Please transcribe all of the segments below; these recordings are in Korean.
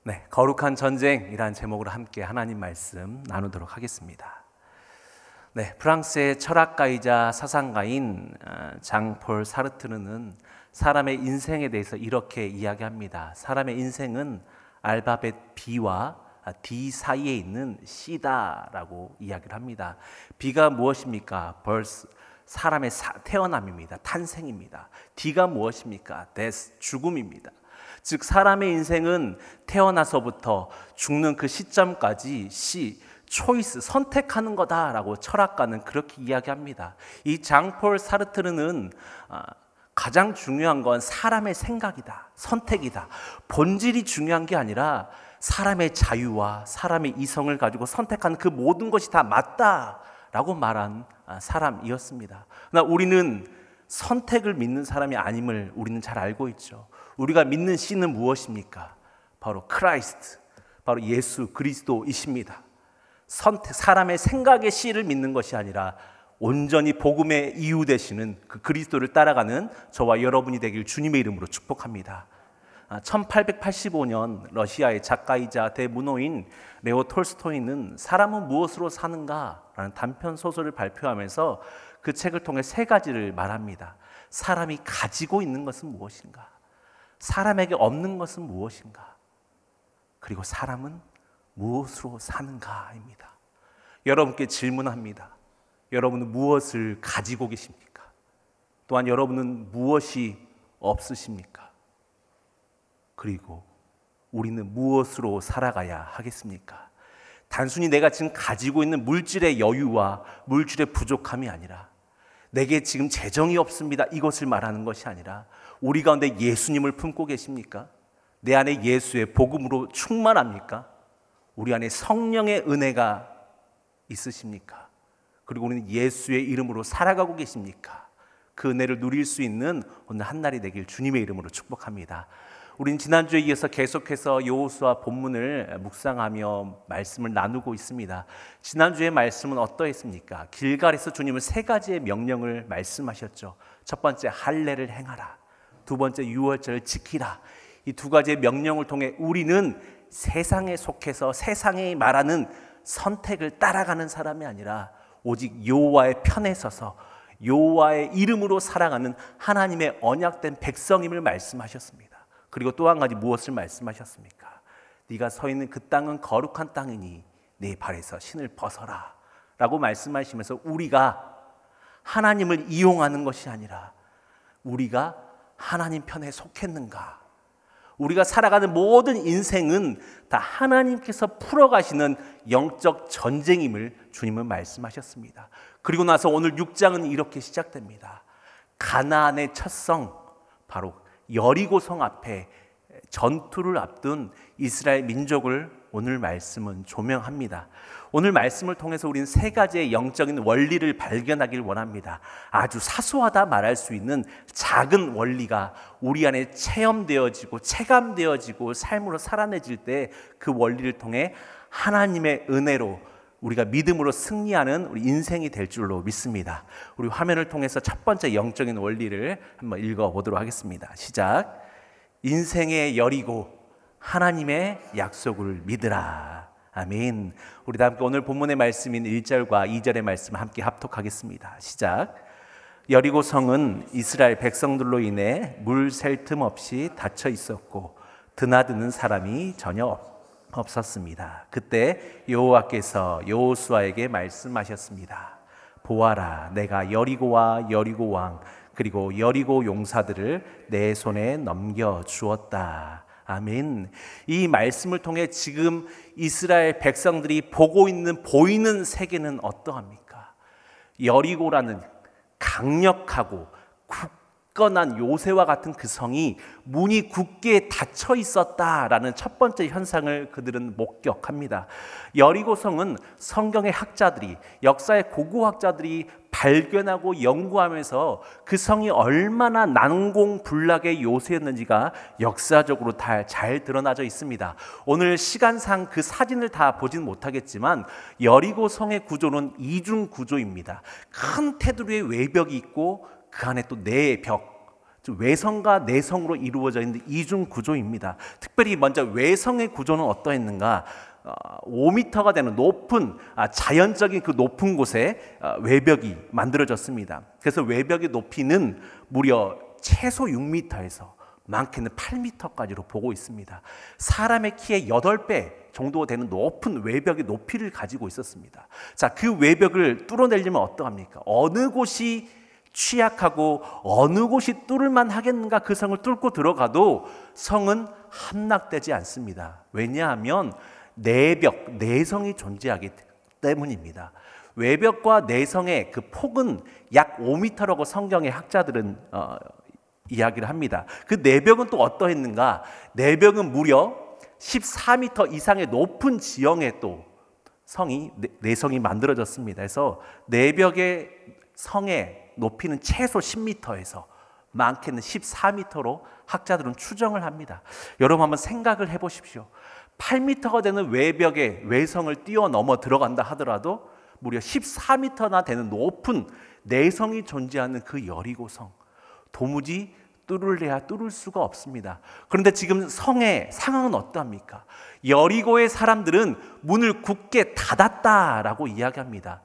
네, 거룩한 전쟁이라는 제목으로 함께 하나님 말씀 나누도록 하겠습니다. 네, 프랑스의 철학가이자 사상가인 장폴 사르트르는 사람의 인생에 대해서 이렇게 이야기합니다. 사람의 인생은 알파벳 B와 D 사이에 있는 C다라고 이야기를 합니다. B가 무엇입니까? birth, 사람의 태어남입니다. 탄생입니다. D가 무엇입니까? death, 죽음입니다. 즉 사람의 인생은 태어나서부터 죽는 그 시점까지 초이스, 선택하는 거다라고 철학가는 그렇게 이야기합니다. 이 장폴 사르트르는 가장 중요한 건 사람의 생각이다, 선택이다. 본질이 중요한 게 아니라 사람의 자유와 사람의 이성을 가지고 선택하는 그 모든 것이 다 맞다라고 말한 사람이었습니다. 그러나 우리는 선택을 믿는 사람이 아님을 우리는 잘 알고 있죠. 우리가 믿는 C는 무엇입니까? 바로 크라이스트, 바로 예수 그리스도이십니다. 사람의 생각의 C를 믿는 것이 아니라 온전히 복음의 이유 되시는 그 그리스도를 따라가는 저와 여러분이 되길 주님의 이름으로 축복합니다. 1885년 러시아의 작가이자 대문호인 레오 톨스토이는 사람은 무엇으로 사는가라는 단편 소설을 발표하면서 그 책을 통해 세 가지를 말합니다. 사람이 가지고 있는 것은 무엇인가? 사람에게 없는 것은 무엇인가? 그리고 사람은 무엇으로 사는가입니다. 여러분께 질문합니다. 여러분은 무엇을 가지고 계십니까? 또한 여러분은 무엇이 없으십니까? 그리고 우리는 무엇으로 살아가야 하겠습니까? 단순히 내가 지금 가지고 있는 물질의 여유와 물질의 부족함이 아니라 내게 지금 재정이 없습니다. 이것을 말하는 것이 아니라 우리 가운데 예수님을 품고 계십니까? 내 안에 예수의 복음으로 충만합니까? 우리 안에 성령의 은혜가 있으십니까? 그리고 우리는 예수의 이름으로 살아가고 계십니까? 그 은혜를 누릴 수 있는 오늘 한날이 되길 주님의 이름으로 축복합니다. 우린 지난주에 이어서 계속해서 여호수아 본문을 묵상하며 말씀을 나누고 있습니다. 지난주의 말씀은 어떠했습니까? 길갈에서 주님은 세 가지의 명령을 말씀하셨죠. 첫 번째, 할례를 행하라. 두 번째, 유월절을 지키라. 이 두 가지의 명령을 통해 우리는 세상에 속해서 세상이 말하는 선택을 따라가는 사람이 아니라 오직 여호와의 편에 서서 여호와의 이름으로 살아가는 하나님의 언약된 백성임을 말씀하셨습니다. 그리고 또 한 가지 무엇을 말씀하셨습니까? 네가 서 있는 그 땅은 거룩한 땅이니 네 발에서 신을 벗어라 라고 말씀하시면서 우리가 하나님을 이용하는 것이 아니라 우리가 하나님 편에 속했는가? 우리가 살아가는 모든 인생은 다 하나님께서 풀어가시는 영적 전쟁임을 주님은 말씀하셨습니다. 그리고 나서 오늘 6장은 이렇게 시작됩니다. 가나안의 첫 성, 바로 여리고성 앞에 전투를 앞둔 이스라엘 민족을 오늘 말씀은 조명합니다. 오늘 말씀을 통해서 우리는 세 가지의 영적인 원리를 발견하길 원합니다. 아주 사소하다 말할 수 있는 작은 원리가 우리 안에 체험되어지고 체감되어지고 삶으로 살아내질 때 그 원리를 통해 하나님의 은혜로 우리가 믿음으로 승리하는 우리 인생이 될 줄로 믿습니다. 우리 화면을 통해서 첫 번째 영적인 원리를 한번 읽어보도록 하겠습니다. 시작. 인생의 여리고 하나님의 약속을 믿으라. 아멘. 우리 다 함께 오늘 본문의 말씀인 1절과 2절의 말씀 함께 합독하겠습니다. 시작. 여리고성은 이스라엘 백성들로 인해 물 셀 틈 없이 닫혀 있었고 드나드는 사람이 전혀 없었습니다. 그때 여호와께서 여호수아에게 말씀하셨습니다. 보아라, 내가 여리고와 여리고 왕 그리고 여리고 용사들을 내 손에 넘겨 주었다. 아멘. 이 말씀을 통해 지금 이스라엘 백성들이 보이는 세계는 어떠합니까? 여리고라는 강력하고 굳건한 요새와 같은 그 성이 문이 굳게 닫혀 있었다라는 첫 번째 현상을 그들은 목격합니다. 여리고성은 성경의 학자들이, 역사의 고고학자들이 발견하고 연구하면서 그 성이 얼마나 난공불락의 요새였는지가 역사적으로 다 잘 드러나져 있습니다. 오늘 시간상 그 사진을 다 보진 못하겠지만 여리고 성의 구조는 이중 구조입니다. 큰 테두리의 외벽이 있고 그 안에 또 네 벽, 외성과 내성으로 이루어져 있는 이중 구조입니다. 특별히 먼저 외성의 구조는 어떠했는가? 5m가 되는 높은 자연적인 그 높은 곳에 외벽이 만들어졌습니다. 그래서 외벽의 높이는 무려 최소 6m에서 많게는 8m까지로 보고 있습니다. 사람의 키의 8배 정도 되는 높은 외벽의 높이를 가지고 있었습니다. 자, 그 외벽을 뚫어내려면 어떠합니까? 어느 곳이 취약하고 어느 곳이 뚫을만 하겠는가? 그 성을 뚫고 들어가도 성은 함락되지 않습니다. 왜냐하면 내벽, 내성이 존재하기 때문입니다. 외벽과 내성의 그 폭은 약 5m라고 성경의 학자들은 이야기를 합니다. 그 내벽은 또 어떠했는가? 내벽은 무려 14m 이상의 높은 지형에 또 성이 내성이 만들어졌습니다. 그래서 내벽의 성의 높이는 최소 10m에서 많게는 14m로 학자들은 추정을 합니다. 여러분 한번 생각을 해보십시오. 8m가 되는 외벽의 외성을 뛰어넘어 들어간다 하더라도 무려 14m나 되는 높은 내성이 존재하는 그 여리고성, 도무지 뚫을래야 뚫을 수가 없습니다. 그런데 지금 성의 상황은 어떠합니까? 여리고의 사람들은 문을 굳게 닫았다라고 이야기합니다.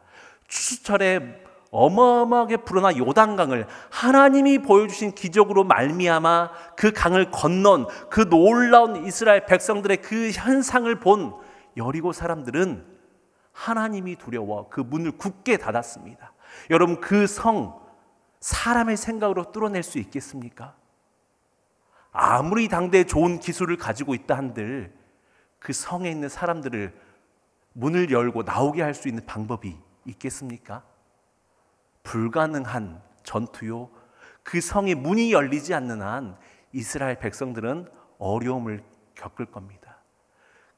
추수철에 어마어마하게 불어난 요단강을 하나님이 보여주신 기적으로 말미암아 그 강을 건넌 그 놀라운 이스라엘 백성들의 그 현상을 본 여리고 사람들은 하나님이 두려워 그 문을 굳게 닫았습니다. 여러분, 그 성 사람의 생각으로 뚫어낼 수 있겠습니까? 아무리 당대에 좋은 기술을 가지고 있다 한들 그 성에 있는 사람들을 문을 열고 나오게 할 수 있는 방법이 있겠습니까? 불가능한 전투요. 그 성의 문이 열리지 않는 한 이스라엘 백성들은 어려움을 겪을 겁니다.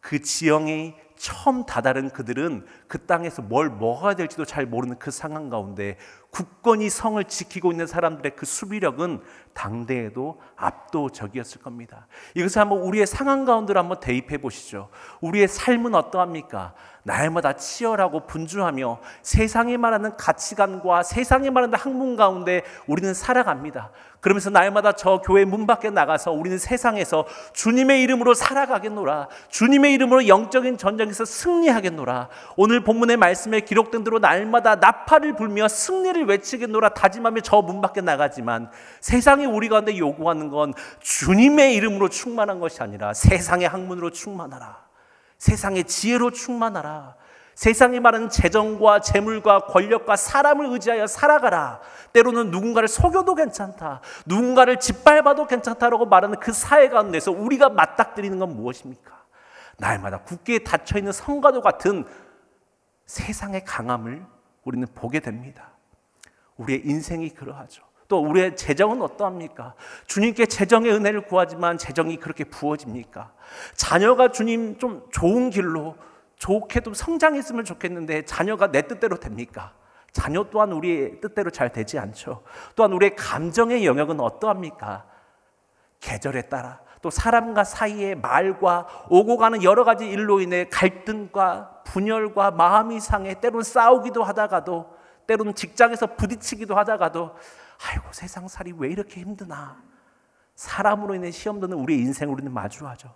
그 지형이 처음 다다른 그들은 그 땅에서 뭘 먹어야 될지도 잘 모르는 그 상황 가운데 굳건히 성을 지키고 있는 사람들의 그 수비력은 당대에도 압도적이었을 겁니다. 이것을 한번 우리의 상황 가운데로 한번 대입해 보시죠. 우리의 삶은 어떠합니까? 날마다 치열하고 분주하며 세상이 말하는 가치관과 세상이 말하는 학문 가운데 우리는 살아갑니다. 그러면서 날마다 저 교회 문 밖에 나가서 우리는 세상에서 주님의 이름으로 살아가겠노라, 주님의 이름으로 영적인 전쟁에서 승리하겠노라, 오늘 본문의 말씀에 기록된 대로 날마다 나팔을 불며 승리를 외치겠노라 다짐하며 저 문 밖에 나가지만 세상이 우리 가운데 요구하는 건 주님의 이름으로 충만한 것이 아니라 세상의 학문으로 충만하라, 세상의 지혜로 충만하라, 세상이 말하는 재정과 재물과 권력과 사람을 의지하여 살아가라, 때로는 누군가를 속여도 괜찮다, 누군가를 짓밟아도 괜찮다라고 말하는 그 사회 가운데서 우리가 맞닥뜨리는 건 무엇입니까? 날마다 굳게 닫혀있는 성과도 같은 세상의 강함을 우리는 보게 됩니다. 우리의 인생이 그러하죠. 또 우리의 재정은 어떠합니까? 주님께 재정의 은혜를 구하지만 재정이 그렇게 부어집니까? 자녀가 주님 좀 좋은 길로 좋게 좀 성장했으면 좋겠는데 자녀가 내 뜻대로 됩니까? 자녀 또한 우리의 뜻대로 잘 되지 않죠. 또한 우리의 감정의 영역은 어떠합니까? 계절에 따라 또 사람과 사이의 말과 오고 가는 여러 가지 일로 인해 갈등과 분열과 마음이 상해 때로는 싸우기도 하다가도 때로는 직장에서 부딪히기도 하다가도 아이고 세상살이 왜 이렇게 힘드나, 사람으로 인해 시험 드는 우리의 인생을 우리는 마주하죠.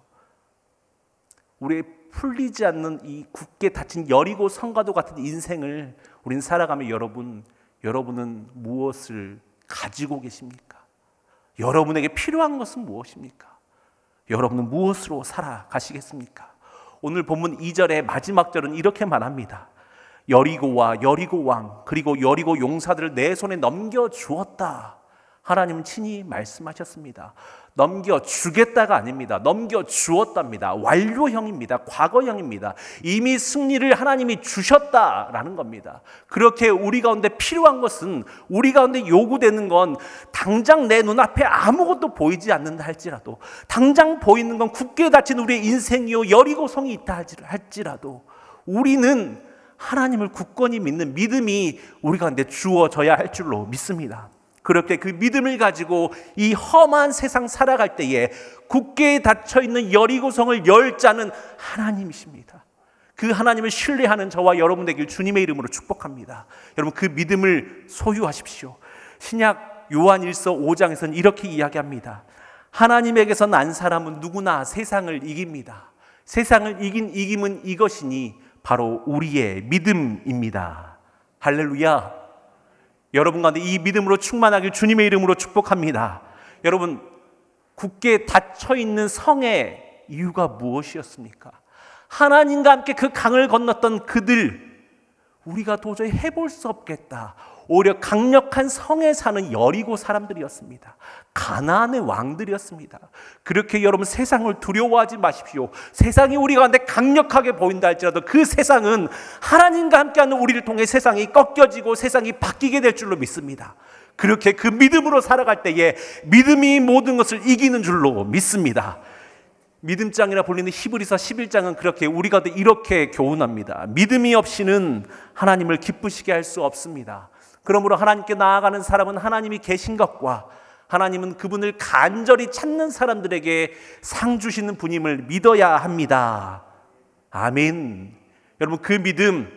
우리의 풀리지 않는 이 굳게 닫힌 여리고 성과도 같은 인생을 우리는 살아가며 여러분은 무엇을 가지고 계십니까? 여러분에게 필요한 것은 무엇입니까? 여러분은 무엇으로 살아가시겠습니까? 오늘 본문 2절의 마지막 절은 이렇게 말합니다. 여리고와 여리고 왕 그리고 여리고 용사들을 내 손에 넘겨주었다. 하나님은 친히 말씀하셨습니다. 넘겨주겠다가 아닙니다. 넘겨주었답니다. 완료형입니다. 과거형입니다. 이미 승리를 하나님이 주셨다라는 겁니다. 그렇게 우리 가운데 필요한 것은, 우리 가운데 요구되는 건 당장 내 눈앞에 아무것도 보이지 않는다 할지라도, 당장 보이는 건 굳게 닫힌 우리의 인생이요 여리고성이 있다 할지라도 우리는 하나님을 굳건히 믿는 믿음이 우리 가운데 주어져야 할 줄로 믿습니다. 그렇게 그 믿음을 가지고 이 험한 세상 살아갈 때에 굳게 닫혀있는 여리고성을 열 자는 하나님이십니다. 그 하나님을 신뢰하는 저와 여러분 되길 주님의 이름으로 축복합니다. 여러분 그 믿음을 소유하십시오. 신약 요한일서 5장에서는 이렇게 이야기합니다. 하나님에게서 난 사람은 누구나 세상을 이깁니다. 세상을 이김은 이것이니 바로 우리의 믿음입니다. 할렐루야. 여러분 가운데 이 믿음으로 충만하길 주님의 이름으로 축복합니다. 여러분, 굳게 닫혀있는 성의 이유가 무엇이었습니까? 하나님과 함께 그 강을 건넜던 그들, 우리가 도저히 해볼 수 없겠다. 오히려 강력한 성에 사는 여리고 사람들이었습니다. 가나안의 왕들이었습니다. 그렇게 여러분 세상을 두려워하지 마십시오. 세상이 우리 가운데 강력하게 보인다 할지라도 그 세상은 하나님과 함께하는 우리를 통해 세상이 꺾여지고 세상이 바뀌게 될 줄로 믿습니다. 그렇게 그 믿음으로 살아갈 때에 믿음이 모든 것을 이기는 줄로 믿습니다. 믿음장이라 불리는 히브리서 11장은 그렇게 우리 가운데 이렇게 교훈합니다. 믿음이 없이는 하나님을 기쁘시게 할 수 없습니다. 그러므로 하나님께 나아가는 사람은 하나님이 계신 것과 하나님은 그분을 간절히 찾는 사람들에게 상 주시는 분임을 믿어야 합니다. 아멘. 여러분, 그 믿음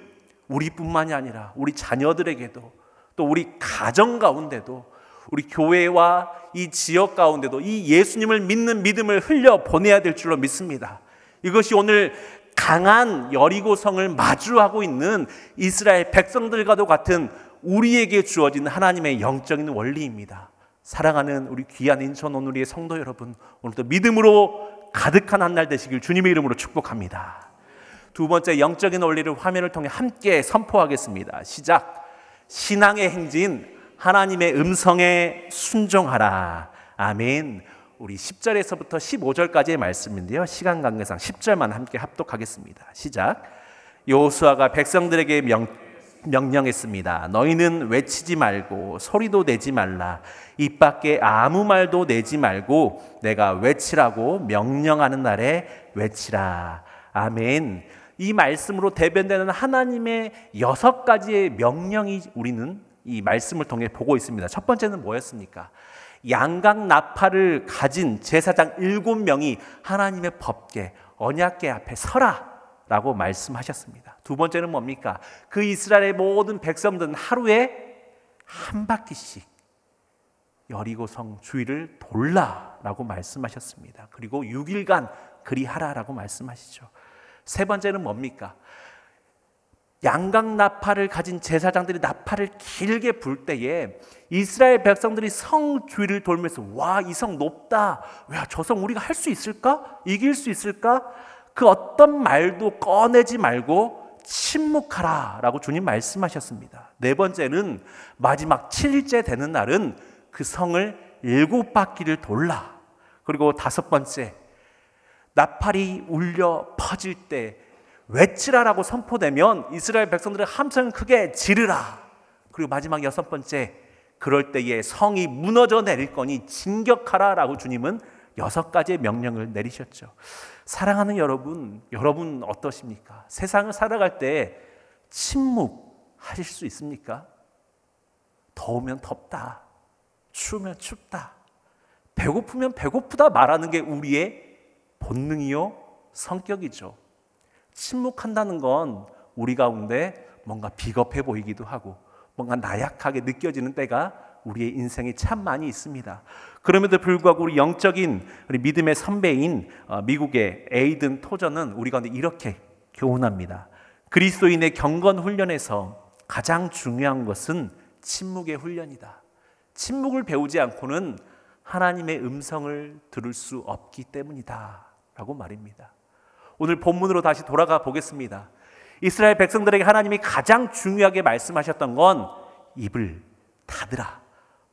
우리뿐만이 아니라 우리 자녀들에게도 또 우리 가정 가운데도 우리 교회와 이 지역 가운데도 이 예수님을 믿는 믿음을 흘려 보내야 될 줄로 믿습니다. 이것이 오늘 강한 여리고성을 마주하고 있는 이스라엘 백성들과도 같은 우리에게 주어진 하나님의 영적인 원리입니다. 사랑하는 우리 귀한 인천 온누리의 성도 여러분, 오늘도 믿음으로 가득한 한 날 되시길 주님의 이름으로 축복합니다. 두 번째 영적인 원리를 화면을 통해 함께 선포하겠습니다. 시작. 신앙의 행진, 하나님의 음성에 순종하라. 아멘. 우리 10절에서부터 15절까지의 말씀인데요, 시간 관계상 10절만 함께 합독하겠습니다. 시작. 여호수아가 백성들에게 명령했습니다. 너희는 외치지 말고 소리도 내지 말라. 입 밖에 아무 말도 내지 말고 내가 외치라고 명령하는 날에 외치라. 아멘. 이 말씀으로 대변되는 하나님의 6가지의 명령이 우리는 이 말씀을 통해 보고 있습니다. 첫 번째는 뭐였습니까? 양각 나팔을 가진 제사장 7명이 하나님의 법궤, 언약궤 앞에 서라 라고 말씀하셨습니다. 두 번째는 뭡니까? 그 이스라엘의 모든 백성들은 하루에 한 바퀴씩 여리고성 주위를 돌라 라고 말씀하셨습니다. 그리고 6일간 그리하라 라고 말씀하시죠. 세 번째는 뭡니까? 양각 나팔을 가진 제사장들이 나팔을 길게 불 때에 이스라엘 백성들이 성 주위를 돌면서 와, 이 성 높다. 야, 저 성 우리가 할 수 있을까? 이길 수 있을까? 그 어떤 말도 꺼내지 말고 침묵하라 라고 주님 말씀하셨습니다. 네 번째는 마지막 7일째 되는 날은 그 성을 7바퀴를 돌라. 그리고 다섯 번째, 나팔이 울려 퍼질 때 외치라라고 선포되면 이스라엘 백성들의 함성을 크게 지르라. 그리고 마지막 6번째, 그럴 때에 성이 무너져 내릴 거니 진격하라라고 주님은 6가지의 명령을 내리셨죠. 사랑하는 여러분, 여러분 어떠십니까? 세상을 살아갈 때 침묵하실 수 있습니까? 더우면 덥다, 추우면 춥다, 배고프면 배고프다 말하는 게 우리의 본능이요 성격이죠. 침묵한다는 건 우리 가운데 뭔가 비겁해 보이기도 하고 뭔가 나약하게 느껴지는 때가 우리의 인생에 참 많이 있습니다. 그럼에도 불구하고 우리 영적인 우리 믿음의 선배인 미국의 에이든 토저는 우리 가운데 이렇게 교훈합니다. 그리스도인의 경건 훈련에서 가장 중요한 것은 침묵의 훈련이다. 침묵을 배우지 않고는 하나님의 음성을 들을 수 없기 때문이다 라고 말입니다. 오늘 본문으로 다시 돌아가 보겠습니다. 이스라엘 백성들에게 하나님이 가장 중요하게 말씀하셨던 건 입을 닫으라,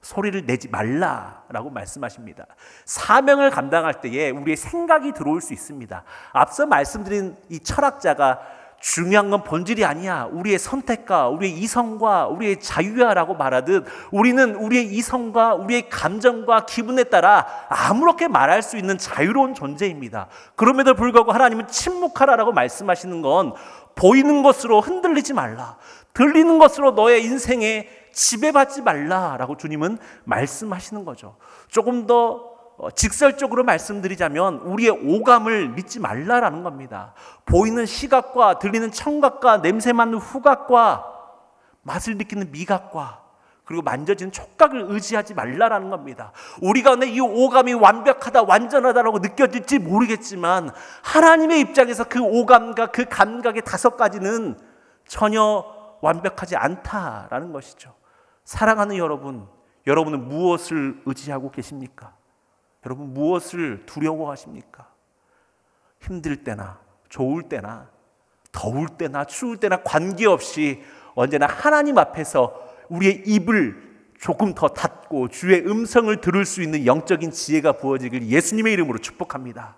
소리를 내지 말라라고 말씀하십니다. 사명을 감당할 때에 우리의 생각이 들어올 수 있습니다. 앞서 말씀드린 이 철학자가 중요한 건 본질이 아니야, 우리의 선택과 우리의 이성과 우리의 자유야라고 말하듯 우리는 우리의 이성과 우리의 감정과 기분에 따라 아무렇게 말할 수 있는 자유로운 존재입니다. 그럼에도 불구하고 하나님은 침묵하라라고 말씀하시는 건 보이는 것으로 흔들리지 말라, 들리는 것으로 너의 인생에 지배받지 말라라고 주님은 말씀하시는 거죠. 조금 더 직설적으로 말씀드리자면 우리의 오감을 믿지 말라라는 겁니다. 보이는 시각과 들리는 청각과 냄새 맡는 후각과 맛을 느끼는 미각과 그리고 만져지는 촉각을 의지하지 말라라는 겁니다. 우리가 근데 이 오감이 완벽하다, 완전하다라고 느껴질지 모르겠지만 하나님의 입장에서 그 오감과 그 감각의 5가지는 전혀 완벽하지 않다라는 것이죠. 사랑하는 여러분, 여러분은 무엇을 의지하고 계십니까? 여러분 무엇을 두려워하십니까? 힘들 때나 좋을 때나 더울 때나 추울 때나 관계없이 언제나 하나님 앞에서 우리의 입을 조금 더 닫고 주의 음성을 들을 수 있는 영적인 지혜가 부어지길 예수님의 이름으로 축복합니다.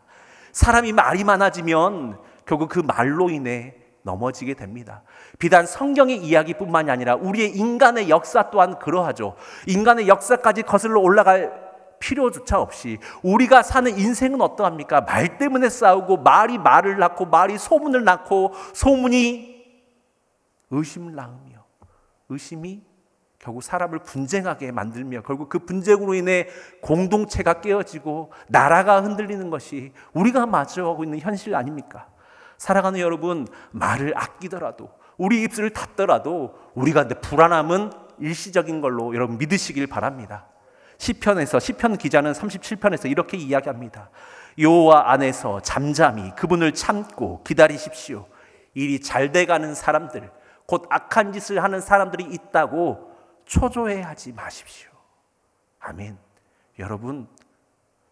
사람이 말이 많아지면 결국 그 말로 인해 넘어지게 됩니다. 비단 성경의 이야기뿐만이 아니라 우리의 인간의 역사 또한 그러하죠. 인간의 역사까지 거슬러 올라갈 필요조차 없이 우리가 사는 인생은 어떠합니까? 말 때문에 싸우고 말이 말을 낳고 말이 소문을 낳고 소문이 의심을 낳으며 의심이 결국 사람을 분쟁하게 만들며 결국 그 분쟁으로 인해 공동체가 깨어지고 나라가 흔들리는 것이 우리가 마주하고 있는 현실 아닙니까? 사랑하는 여러분, 말을 아끼더라도 우리 입술을 닫더라도 우리가 불안함은 일시적인 걸로 여러분 믿으시길 바랍니다. 시편 기자는 37편에서 이렇게 이야기합니다. 여호와 안에서 잠잠히 그분을 참고 기다리십시오. 일이 잘 돼가는 사람들, 곧 악한 짓을 하는 사람들이 있다고 초조해하지 마십시오. 아멘. 여러분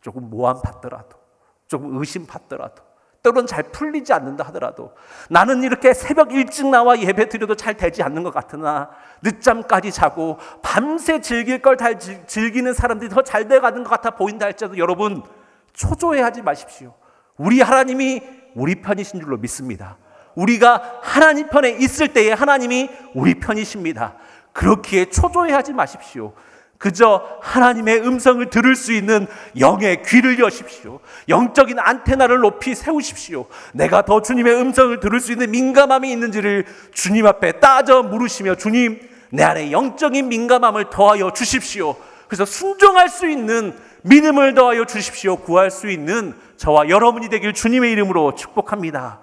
조금 모함 받더라도 조금 의심 받더라도 때로는 잘 풀리지 않는다 하더라도 나는 이렇게 새벽 일찍 나와 예배 드려도 잘 되지 않는 것 같으나 늦잠까지 자고 밤새 즐길 걸 다 즐기는 사람들이 더 잘 돼가는 것 같아 보인다 할지라도 여러분 초조해하지 마십시오. 우리 하나님이 우리 편이신 줄로 믿습니다. 우리가 하나님 편에 있을 때에 하나님이 우리 편이십니다. 그렇기에 초조해하지 마십시오. 그저 하나님의 음성을 들을 수 있는 영의 귀를 여십시오. 영적인 안테나를 높이 세우십시오. 내가 더 주님의 음성을 들을 수 있는 민감함이 있는지를 주님 앞에 따져 물으시며 주님, 내 안에 영적인 민감함을 더하여 주십시오. 그래서 순종할 수 있는 믿음을 더하여 주십시오. 구할 수 있는 저와 여러분이 되길 주님의 이름으로 축복합니다.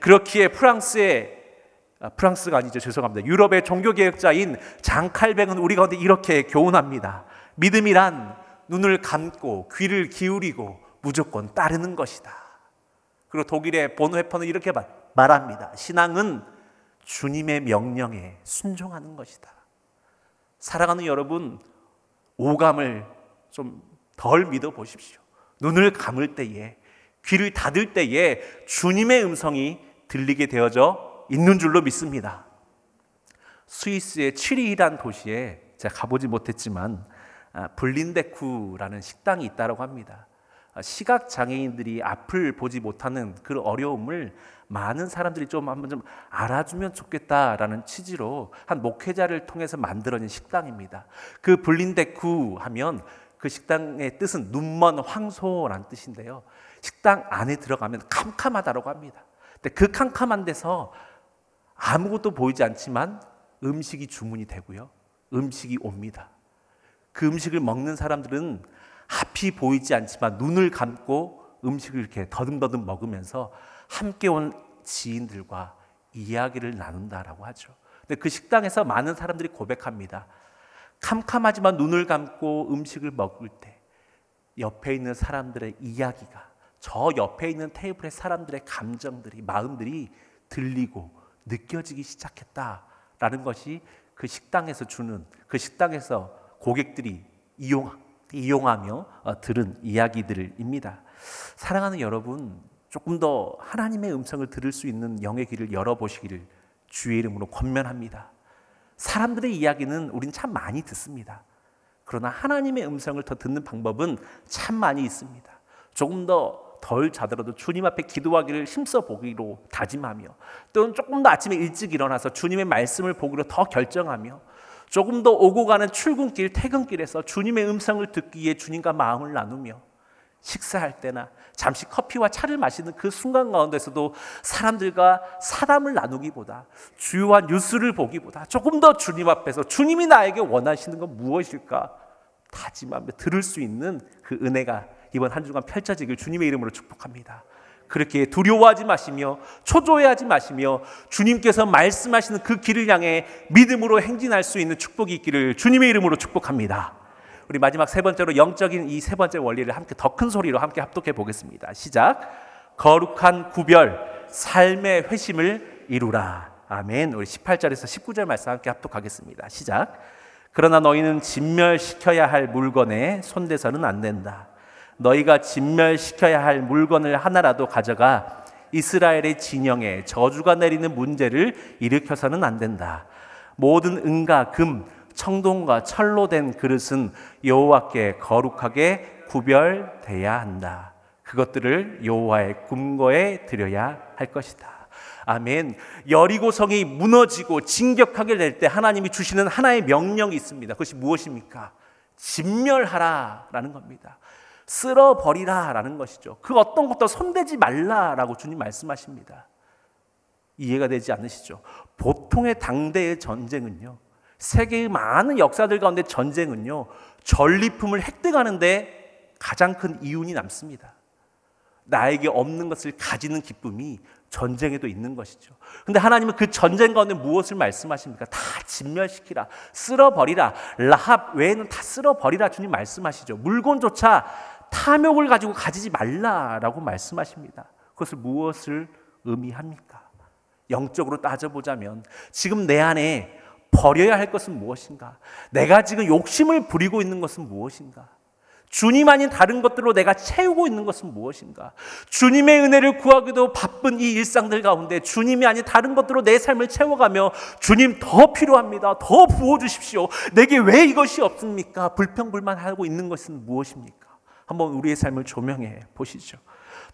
그렇기에 프랑스가 아니죠. 죄송합니다. 유럽의 종교개혁자인 장 칼뱅은 우리 가운데 이렇게 교훈합니다. 믿음이란 눈을 감고 귀를 기울이고 무조건 따르는 것이다. 그리고 독일의 본회퍼는 이렇게 말합니다. 신앙은 주님의 명령에 순종하는 것이다. 사랑하는 여러분, 오감을 좀 덜 믿어보십시오. 눈을 감을 때에, 귀를 닫을 때에 주님의 음성이 들리게 되어져 있는 줄로 믿습니다. 스위스의 취리히란 도시에 제가 가보지 못했지만 블린데쿠라는 식당이 있다고 합니다. 시각장애인들이 앞을 보지 못하는 그 어려움을 많은 사람들이 한번 좀 알아주면 좋겠다라는 취지로 한 목회자를 통해서 만들어진 식당입니다. 그 블린데쿠 하면 그 식당의 뜻은 눈먼 황소라는 뜻인데요. 식당 안에 들어가면 캄캄하다고 합니다. 근데 그 캄캄한 데서 아무것도 보이지 않지만 음식이 주문이 되고요. 음식이 옵니다. 그 음식을 먹는 사람들은 앞이 보이지 않지만 눈을 감고 음식을 이렇게 더듬더듬 먹으면서 함께 온 지인들과 이야기를 나눈다라고 하죠. 근데 그 식당에서 많은 사람들이 고백합니다. 캄캄하지만 눈을 감고 음식을 먹을 때 옆에 있는 사람들의 이야기가 저 옆에 있는 테이블의 사람들의 감정들이, 마음들이 들리고 느껴지기 시작했다라는 것이 그 식당에서 그 식당에서 고객들이 이용하며 들은 이야기들입니다. 사랑하는 여러분, 조금 더 하나님의 음성을 들을 수 있는 영의 길을 열어보시기를 주의 이름으로 권면합니다. 사람들의 이야기는 우린 참 많이 듣습니다. 그러나 하나님의 음성을 더 듣는 방법은 참 많이 있습니다. 조금 덜 자더라도 주님 앞에 기도하기를 힘써 보기로 다짐하며, 또는 조금 더 아침에 일찍 일어나서 주님의 말씀을 보기로 더 결정하며, 조금 더 오고 가는 출근길, 퇴근길에서 주님의 음성을 듣기 위해 주님과 마음을 나누며, 식사할 때나 잠시 커피와 차를 마시는 그 순간 가운데서도 사람들과 사담을 나누기보다, 주요한 뉴스를 보기보다 조금 더 주님 앞에서 주님이 나에게 원하시는 건 무엇일까 다짐하며 들을 수 있는 그 은혜가 이번 한 주간 펼쳐지길 주님의 이름으로 축복합니다. 그렇게 두려워하지 마시며 초조해하지 마시며 주님께서 말씀하시는 그 길을 향해 믿음으로 행진할 수 있는 축복이 있기를 주님의 이름으로 축복합니다. 우리 마지막 세 번째로 영적인 이 세 번째 원리를 함께 더 큰 소리로 함께 합독해 보겠습니다. 시작. 거룩한 구별, 삶의 회심을 이루라. 아멘. 우리 18절에서 19절 말씀 함께 합독하겠습니다. 시작. 그러나 너희는 진멸시켜야 할 물건에 손대서는 안 된다. 너희가 진멸시켜야 할 물건을 하나라도 가져가 이스라엘의 진영에 저주가 내리는 문제를 일으켜서는 안 된다. 모든 은과 금, 청동과 철로 된 그릇은 여호와께 거룩하게 구별돼야 한다. 그것들을 여호와의 궁궐에 드려야 할 것이다. 아멘. 여리고성이 무너지고 진격하게 될 때 하나님이 주시는 하나의 명령이 있습니다. 그것이 무엇입니까? 진멸하라라는 겁니다. 쓸어버리라라는 것이죠. 그 어떤 것도 손대지 말라라고 주님 말씀하십니다. 이해가 되지 않으시죠? 보통의 당대의 전쟁은요, 세계의 많은 역사들 가운데 전쟁은요, 전리품을 획득하는데 가장 큰 이윤이 남습니다. 나에게 없는 것을 가지는 기쁨이 전쟁에도 있는 것이죠. 그런데 하나님은 그 전쟁 가운데 무엇을 말씀하십니까? 다 진멸시키라, 쓸어버리라, 라합 외에는 다 쓸어버리라 주님 말씀하시죠. 물건조차 탐욕을 가지고 가지지 말라라고 말씀하십니다. 그것을 무엇을 의미합니까? 영적으로 따져보자면 지금 내 안에 버려야 할 것은 무엇인가? 내가 지금 욕심을 부리고 있는 것은 무엇인가? 주님 아닌 다른 것들로 내가 채우고 있는 것은 무엇인가? 주님의 은혜를 구하기도 바쁜 이 일상들 가운데 주님이 아닌 다른 것들로 내 삶을 채워가며 주님 더 필요합니다. 더 부어주십시오. 내게 왜 이것이 없습니까? 불평불만하고 있는 것은 무엇입니까? 한번 우리의 삶을 조명해 보시죠.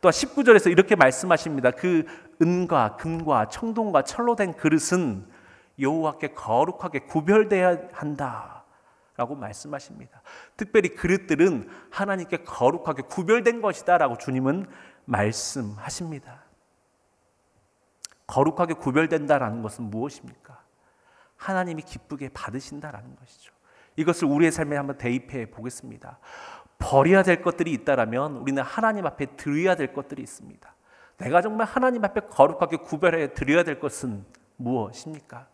또한 19절에서 이렇게 말씀하십니다. 그 은과 금과 청동과 철로 된 그릇은 여호와께 거룩하게 구별되어야 한다 라고 말씀하십니다. 특별히 그릇들은 하나님께 거룩하게 구별된 것이다 라고 주님은 말씀하십니다. 거룩하게 구별된다라는 것은 무엇입니까? 하나님이 기쁘게 받으신다라는 것이죠. 이것을 우리의 삶에 한번 대입해 보겠습니다. 버려야 될 것들이 있다라면 우리는 하나님 앞에 드려야 될 것들이 있습니다. 내가 정말 하나님 앞에 거룩하게 구별해 드려야 될 것은 무엇입니까?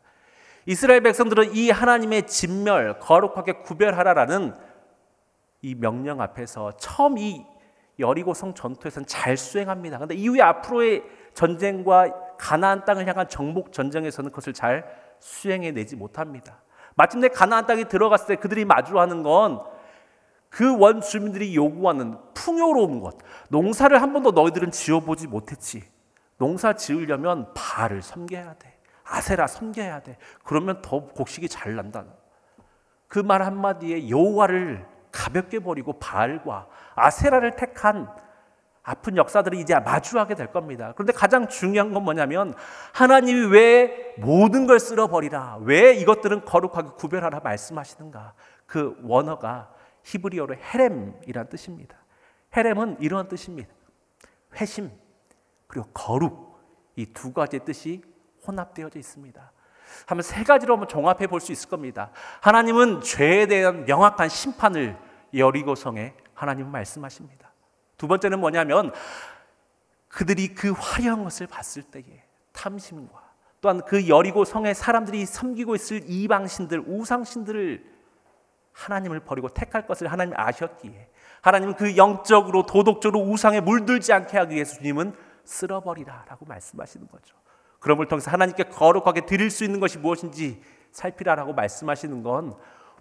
이스라엘 백성들은 이 하나님의 진멸, 거룩하게 구별하라라는 이 명령 앞에서 처음 이 여리고성 전투에서는 잘 수행합니다. 그런데 이후에 앞으로의 전쟁과 가나안 땅을 향한 정복 전쟁에서는 그것을 잘 수행해내지 못합니다. 마침내 가나안 땅에 들어갔을 때 그들이 마주하는 건 그 원주민들이 요구하는 풍요로운 것. 농사를 한 번도 너희들은 지어보지 못했지. 농사 지으려면 바알을 섬겨야 돼. 아세라 섬겨야 돼. 그러면 더 곡식이 잘 난다. 그 말 한마디에 여호와를 가볍게 버리고 바알과 아세라를 택한 아픈 역사들이 이제 마주하게 될 겁니다. 그런데 가장 중요한 건 뭐냐면 하나님이 왜 모든 걸 쓸어버리라, 왜 이것들은 거룩하게 구별하라 말씀하시는가. 그 원어가 히브리어로 헤렘이라는 뜻입니다. 헤렘은 이런 뜻입니다. 회심 그리고 거룩, 이 두 가지의 뜻이 혼합되어져 있습니다. 한번 세 가지로 한번 종합해 볼 수 있을 겁니다. 하나님은 죄에 대한 명확한 심판을 여리고성에 하나님은 말씀하십니다. 두 번째는 뭐냐면 그들이 그 화려한 것을 봤을 때에 탐심과 또한 그 여리고성의 사람들이 섬기고 있을 이방신들, 우상신들을 하나님을 버리고 택할 것을 하나님 아셨기에 하나님은 그 영적으로 도덕적으로 우상에 물들지 않게 하기 위해서 주님은 쓸어버리라 라고 말씀하시는 거죠. 그럼을 통해서 하나님께 거룩하게 드릴 수 있는 것이 무엇인지 살피라라고 말씀하시는 건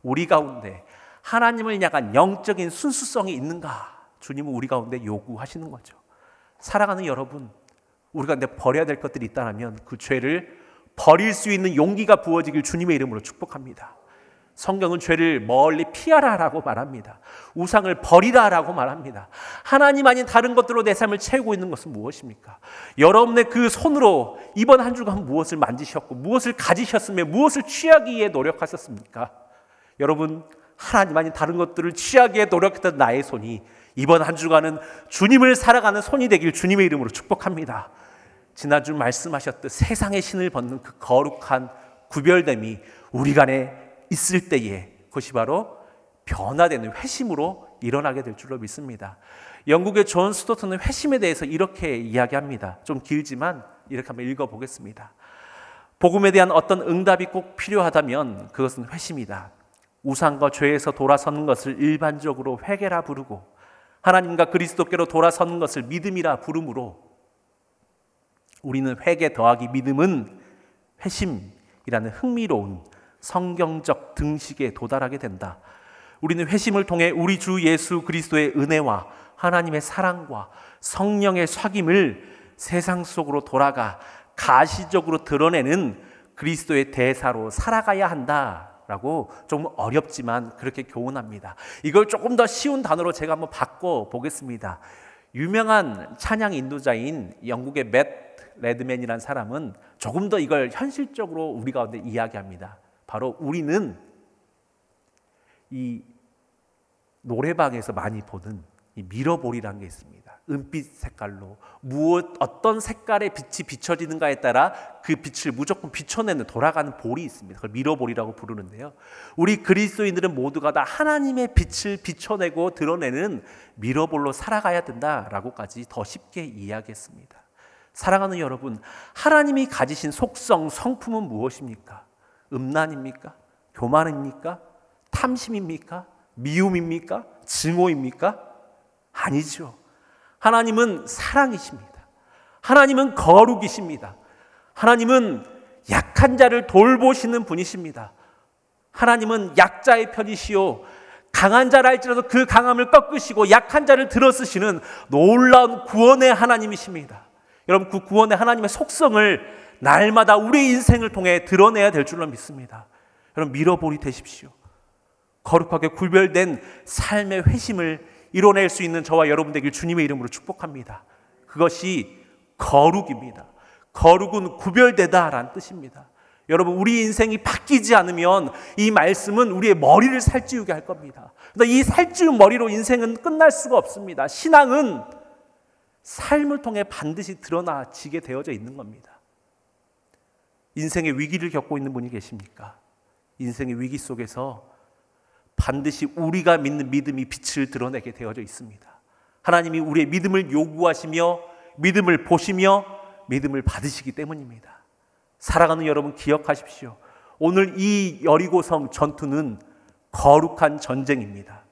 우리 가운데 하나님을 향한 영적인 순수성이 있는가 주님은 우리 가운데 요구하시는 거죠. 사랑하는 여러분, 우리 가운데 버려야 될 것들이 있다면 그 죄를 버릴 수 있는 용기가 부어지길 주님의 이름으로 축복합니다. 성경은 죄를 멀리 피하라라고 말합니다. 우상을 버리라라고 말합니다. 하나님 아닌 다른 것들로 내 삶을 채우고 있는 것은 무엇입니까? 여러분의 그 손으로 이번 한 주간 무엇을 만지셨고 무엇을 가지셨으며 무엇을 취하기 위해 노력하셨습니까? 여러분, 하나님 아닌 다른 것들을 취하기 위해 노력했던 나의 손이 이번 한 주간은 주님을 살아가는 손이 되길 주님의 이름으로 축복합니다. 지난주 말씀하셨듯 세상의 신을 벗는 그 거룩한 구별됨이 우리 간에 있을 때에 그것이 바로 변화되는 회심으로 일어나게 될 줄로 믿습니다. 영국의 존 스토트는 회심에 대해서 이렇게 이야기합니다. 좀 길지만 이렇게 한번 읽어보겠습니다. 복음에 대한 어떤 응답이 꼭 필요하다면 그것은 회심이다. 우상과 죄에서 돌아서는 것을 일반적으로 회개라 부르고 하나님과 그리스도께로 돌아서는 것을 믿음이라 부르므로 우리는 회개 더하기 믿음은 회심이라는 흥미로운 성경적 등식에 도달하게 된다. 우리는 회심을 통해 우리 주 예수 그리스도의 은혜와 하나님의 사랑과 성령의 삭임을 세상 속으로 돌아가 가시적으로 드러내는 그리스도의 대사로 살아가야 한다라고 좀 어렵지만 그렇게 교훈합니다. 이걸 조금 더 쉬운 단어로 제가 한번 바꿔보겠습니다. 유명한 찬양 인도자인 영국의 맷 레드맨이라는 사람은 조금 더 이걸 현실적으로 우리 가운데 이야기합니다. 바로 우리는 이 노래방에서 많이 보는 이 미러볼이라는 게 있습니다. 은빛 색깔로 어떤 색깔의 빛이 비춰지는가에 따라 그 빛을 무조건 비춰내는 돌아가는 볼이 있습니다. 그걸 미러볼이라고 부르는데요. 우리 그리스도인들은 모두가 다 하나님의 빛을 비춰내고 드러내는 미러볼로 살아가야 된다라고까지 더 쉽게 이야기했습니다. 사랑하는 여러분, 하나님이 가지신 속성, 성품은 무엇입니까? 음란입니까? 교만입니까? 탐심입니까? 미움입니까? 증오입니까? 아니죠. 하나님은 사랑이십니다. 하나님은 거룩이십니다. 하나님은 약한 자를 돌보시는 분이십니다. 하나님은 약자의 편이시요 강한 자라 할지라도 그 강함을 꺾으시고 약한 자를 들어쓰시는 놀라운 구원의 하나님이십니다. 여러분, 그 구원의 하나님의 속성을 날마다 우리의 인생을 통해 드러내야 될 줄로 믿습니다. 여러분, 미러볼이 되십시오. 거룩하게 구별된 삶의 회심을 이뤄낼 수 있는 저와 여러분 되길 주님의 이름으로 축복합니다. 그것이 거룩입니다. 거룩은 구별되다라는 뜻입니다. 여러분, 우리 인생이 바뀌지 않으면 이 말씀은 우리의 머리를 살찌우게 할 겁니다. 그런데 이 살찌운 머리로 인생은 끝날 수가 없습니다. 신앙은 삶을 통해 반드시 드러나지게 되어져 있는 겁니다. 인생의 위기를 겪고 있는 분이 계십니까? 인생의 위기 속에서 반드시 우리가 믿는 믿음이 빛을 드러내게 되어져 있습니다. 하나님이 우리의 믿음을 요구하시며 믿음을 보시며 믿음을 받으시기 때문입니다. 살아가는 여러분, 기억하십시오. 오늘 이 여리고성 전투는 거룩한 전쟁입니다.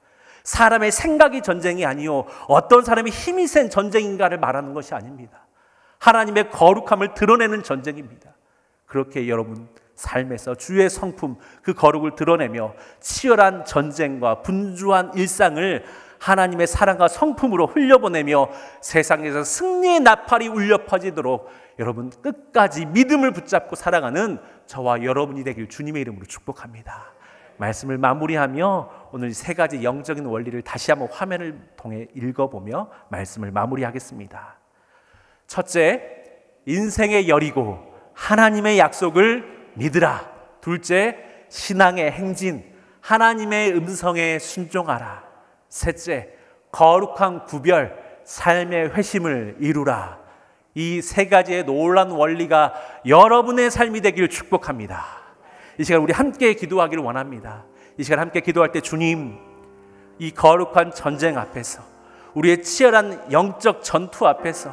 사람의 생각이 전쟁이 아니요 어떤 사람이 힘이 센 전쟁인가를 말하는 것이 아닙니다. 하나님의 거룩함을 드러내는 전쟁입니다. 그렇게 여러분 삶에서 주의 성품, 그 거룩을 드러내며 치열한 전쟁과 분주한 일상을 하나님의 사랑과 성품으로 흘려보내며 세상에서 승리의 나팔이 울려 퍼지도록 여러분 끝까지 믿음을 붙잡고 살아가는 저와 여러분이 되길 주님의 이름으로 축복합니다. 말씀을 마무리하며 오늘 세 가지 영적인 원리를 다시 한번 화면을 통해 읽어보며 말씀을 마무리하겠습니다. 첫째, 인생의 여리고 하나님의 약속을 믿으라. 둘째, 신앙의 행진, 하나님의 음성에 순종하라. 셋째, 거룩한 구별, 삶의 회심을 이루라. 이 세 가지의 놀라운 원리가 여러분의 삶이 되길 축복합니다. 이 시간 우리 함께 기도하기를 원합니다. 이 시간 함께 기도할 때 주님, 이 거룩한 전쟁 앞에서 우리의 치열한 영적 전투 앞에서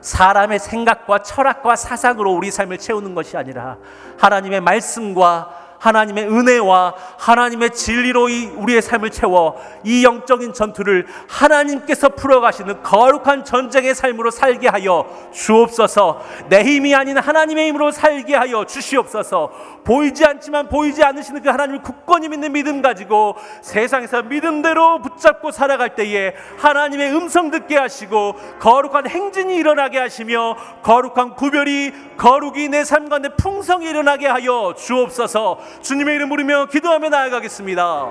사람의 생각과 철학과 사상으로 우리 삶을 채우는 것이 아니라 하나님의 말씀과 하나님의 은혜와 하나님의 진리로 우리의 삶을 채워 이 영적인 전투를 하나님께서 풀어가시는 거룩한 전쟁의 삶으로 살게 하여 주옵소서. 내 힘이 아닌 하나님의 힘으로 살게 하여 주시옵소서. 보이지 않지만 보이지 않으시는 그 하나님을 굳건히 믿는 믿음 가지고 세상에서 믿음대로 붙잡고 살아갈 때에 하나님의 음성 듣게 하시고 거룩한 행진이 일어나게 하시며 거룩한 구별이 거룩이 내 삶 가운데 풍성히 일어나게 하여 주옵소서. 주님의 이름 부르며 기도하며 나아가겠습니다.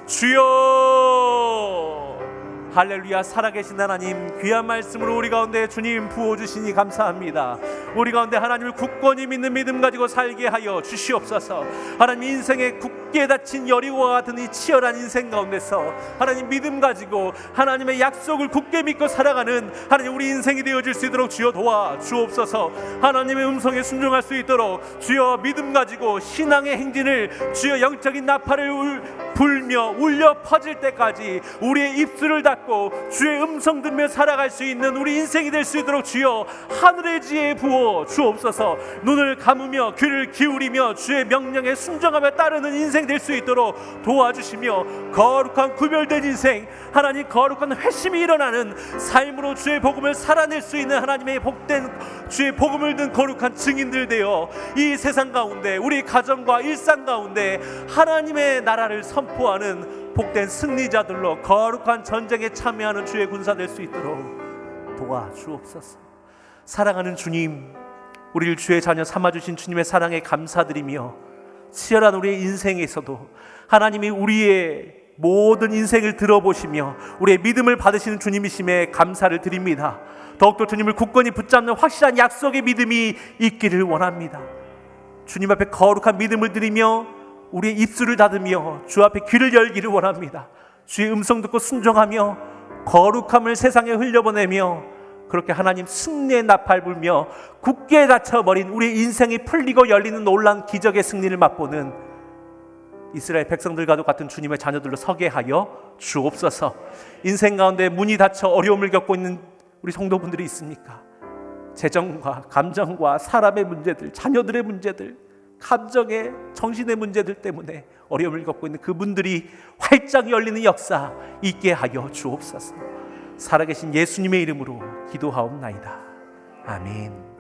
주여, 할렐루야. 살아계신 하나님, 귀한 말씀으로 우리 가운데 주님 부어주시니 감사합니다. 우리 가운데 하나님을 굳건히 믿는 믿음 가지고 살게 하여 주시옵소서. 하나님, 인생에 굳게 닫힌 여리고와 같은 이 치열한 인생 가운데서 하나님 믿음 가지고 하나님의 약속을 굳게 믿고 살아가는 하나님 우리 인생이 되어질 수 있도록 주여 도와 주옵소서. 하나님의 음성에 순종할 수 있도록 주여 믿음 가지고 신앙의 행진을 주여 영적인 나팔을 불며 울려 퍼질 때까지 우리의 입술을 닫고 주의 음성 들으며 살아갈 수 있는 우리 인생이 될 수 있도록 주여 하늘의 지혜 부어 주옵소서. 눈을 감으며 귀를 기울이며 주의 명령에 순종하며 따르는 인생 될 수 있도록 도와주시며, 거룩한 구별된 인생, 하나님 거룩한 회심이 일어나는 삶으로 주의 복음을 살아낼 수 있는 하나님의 복된 주의 복음을 든 거룩한 증인들 되어 이 세상 가운데 우리 가정과 일상 가운데 하나님의 나라를 선포하는 복된 승리자들로 거룩한 전쟁에 참여하는 주의 군사 될 수 있도록 도와주옵소서. 사랑하는 주님, 우리를 주의 자녀 삼아주신 주님의 사랑에 감사드리며, 치열한 우리의 인생에서도 하나님이 우리의 모든 인생을 들어보시며 우리의 믿음을 받으시는 주님이심에 감사를 드립니다. 더욱더 주님을 굳건히 붙잡는 확실한 약속의 믿음이 있기를 원합니다. 주님 앞에 거룩한 믿음을 드리며 우리의 입술을 닫으며 주 앞에 귀를 열기를 원합니다. 주의 음성 듣고 순종하며 거룩함을 세상에 흘려보내며, 그렇게 하나님 승리의 나팔 불며 굳게 닫혀버린 우리의 인생이 풀리고 열리는 놀라운 기적의 승리를 맛보는 이스라엘 백성들과도 같은 주님의 자녀들로 서게 하여 주옵소서. 인생 가운데 문이 닫혀 어려움을 겪고 있는 우리 성도분들이 있습니까? 재정과 감정과 사람의 문제들, 자녀들의 문제들, 감정의 정신의 문제들 때문에 어려움을 겪고 있는 그분들이 활짝 열리는 역사 있게 하여 주옵소서. 살아계신 예수님의 이름으로 기도하옵나이다. 아멘.